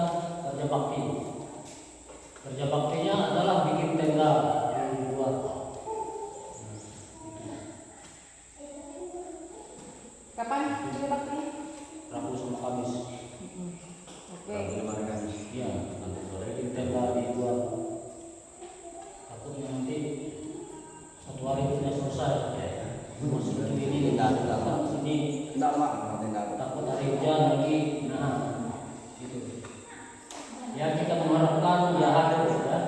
Speaker 2: kerja bakti. Kerja baktinya adalah bikin tenda yang buat.
Speaker 1: Kapan kerja bakti?
Speaker 2: Rabu sama Kamis.
Speaker 1: Oke.
Speaker 2: Iya, nanti sore bikin tenda dibuat. Takutnya nanti satu hari tidak selesai. Masih ini
Speaker 4: Tidak.
Speaker 2: sini.
Speaker 4: Tidak lama, tidak.
Speaker 2: Takut hari hujan lagi. Nah, gitu. Ya kita mengharapkan dia hadir ya.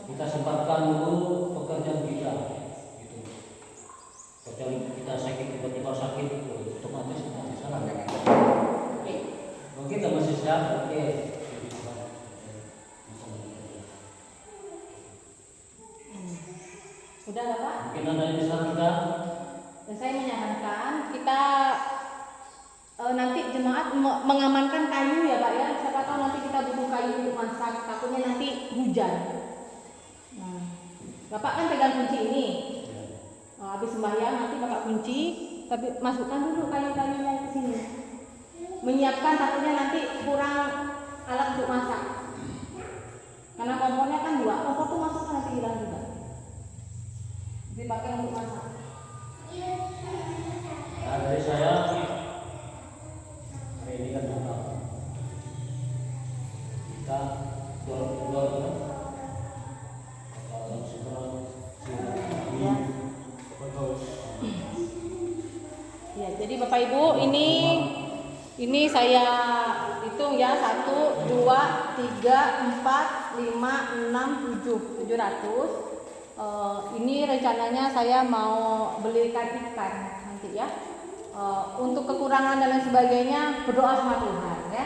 Speaker 2: Kita sempatkan dulu pekerjaan kita. Gitu. Kecuali kita sakit tiba-tiba sakit, otomatis kita di sana. Kalau kita masih sehat, oke.
Speaker 1: Udah nggak Pak?
Speaker 2: Mungkin ada yang disarankan.
Speaker 1: Dan saya menyarankan kita nanti jemaat mengamankan kayu ya Pak ya. Siapa tahu nanti kita butuh kayu untuk masak. Takutnya nanti hujan. Nah, Bapak kan pegang kunci ini. Habis sembahyang nanti Bapak kunci, tapi masukkan dulu kayu-kayunya ke sini. Menyiapkan takutnya nanti kurang alat untuk masak. Karena kompornya kan 2, kompor tuh masukkan nanti hilang juga. Dipakai untuk masak.
Speaker 2: Nah, dari saya hari ini kan Natal. Kita keluar kalau segera
Speaker 1: Ya, jadi Bapak Ibu ini saya hitung ya 1, 2, 3, 4, 5, 6, 7, 700. Ini rencananya saya mau belikan ikan nanti ya. Untuk kekurangan dan lain sebagainya berdoa sama Tuhan ya.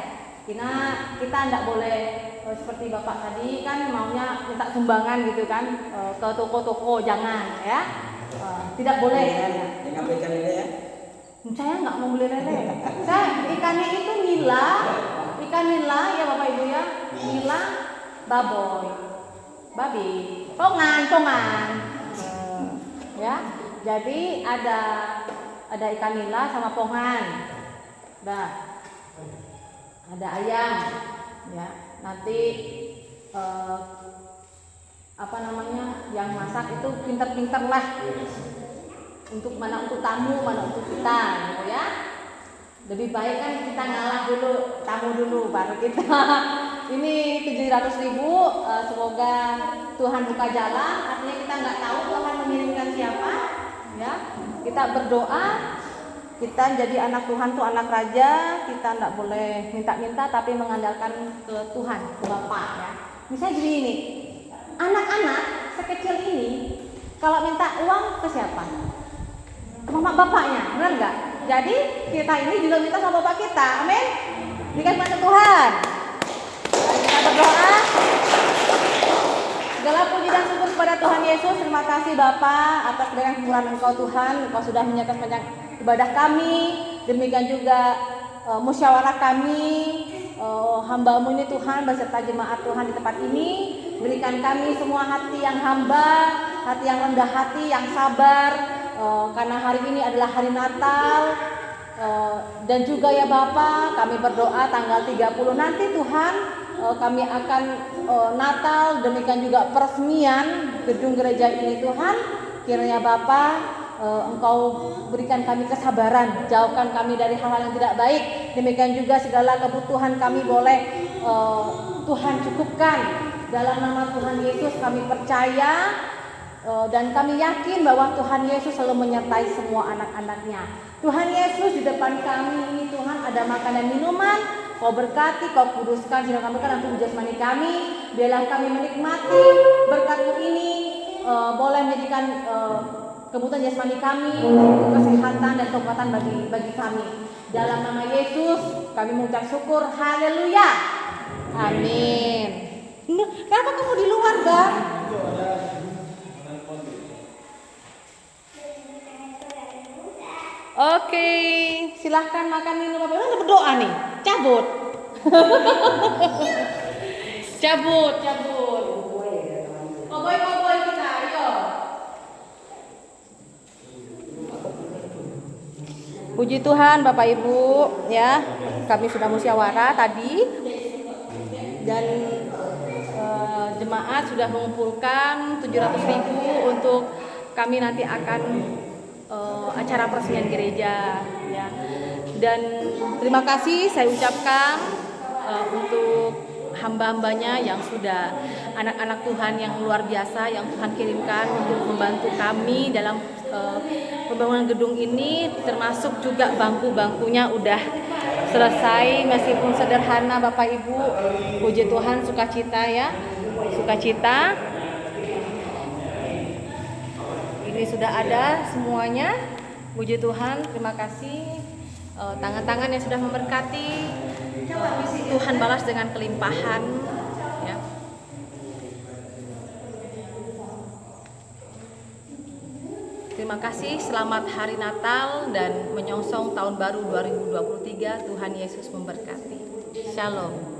Speaker 1: Kita tidak boleh seperti Bapak tadi kan maunya minta sumbangan gitu kan ke toko-toko, jangan ya. Tidak boleh ya.
Speaker 4: Dengan ikan ini ya.
Speaker 1: Saya nggak mau beli lele. Ikannya itu ikan nila ya Bapak Ibu ya. Nila, baboy, babi, pongan. Ya, jadi ada ikan nila sama pongan. Nah, ada ayam. Ya, nanti yang masak itu pinter-pinter lah. Untuk mana untuk tamu, mana untuk kita, gitu ya. Lebih baik kan kita ngalah dulu, tamu dulu, baru kita. Ini 700.000, semoga Tuhan buka jalan. Artinya kita nggak tahu Tuhan mengirimkan siapa, ya. Kita berdoa, kita jadi anak Tuhan tuh anak raja. Kita nggak boleh minta-minta, tapi mengandalkan ke Tuhan, ke Bapa, ya. Misalnya gini ini, anak-anak sekecil ini kalau minta uang ke siapa? Mama bapaknya, benar nggak? Jadi kita ini juga minta sama bapak kita, amin. Dikasih bantu Tuhan. Kita berdoa. Segala puji dan syukur kepada Tuhan Yesus. Terima kasih Bapa atas dengan kemurahan Engkau Tuhan. Engkau sudah menyatakan banyak ibadah kami. Demikian juga musyawarah kami. Hamba-Mu ini Tuhan beserta jemaat Tuhan di tempat ini. Berikan kami semua hati yang hamba, hati yang rendah hati, yang sabar. Karena hari ini adalah hari Natal dan juga ya Bapa, kami berdoa tanggal 30 nanti Tuhan kami akan Natal, demikian juga peresmian gedung gereja ini Tuhan. Kiranya Bapa Engkau berikan kami kesabaran, jauhkan kami dari hal-hal yang tidak baik. Demikian juga segala kebutuhan kami boleh Tuhan cukupkan. Dalam nama Tuhan Yesus kami percaya dan kami yakin bahwa Tuhan Yesus selalu menyertai semua anak-anaknya. Tuhan Yesus di depan kami ini Tuhan ada makanan minuman. Kau berkati, Kau kuduskan sehingga kami kan untuk jasmani kami. Biarlah kami menikmati berkat-Mu ini boleh menjadikan kebutuhan jasmani kami, kesehatan dan kekuatan bagi kami. Dalam nama Yesus kami mengucap syukur. Haleluya. Amin. Kenapa kamu di luar, Gar? Oke, silahkan makan minum apa? Udah berdoa nih, cabut. cabut. Koboi kita, ayo. Puji Tuhan Bapak Ibu ya, kami sudah musyawarah tadi dan jemaat sudah mengumpulkan 700.000 untuk kami nanti akan acara peresmian gereja ya. Dan terima kasih saya ucapkan untuk hamba-hambanya yang sudah, anak-anak Tuhan yang luar biasa yang Tuhan kirimkan untuk membantu kami dalam pembangunan gedung ini, termasuk juga bangku-bangkunya udah selesai meskipun sederhana Bapak Ibu. Puji Tuhan, sukacita ya, sukacita. Ini sudah ada semuanya. Puji Tuhan, terima kasih. Tangan-tangan yang sudah memberkati, Tuhan balas dengan kelimpahan ya. Terima kasih, selamat hari Natal dan menyongsong tahun baru 2023. Tuhan Yesus memberkati. Shalom.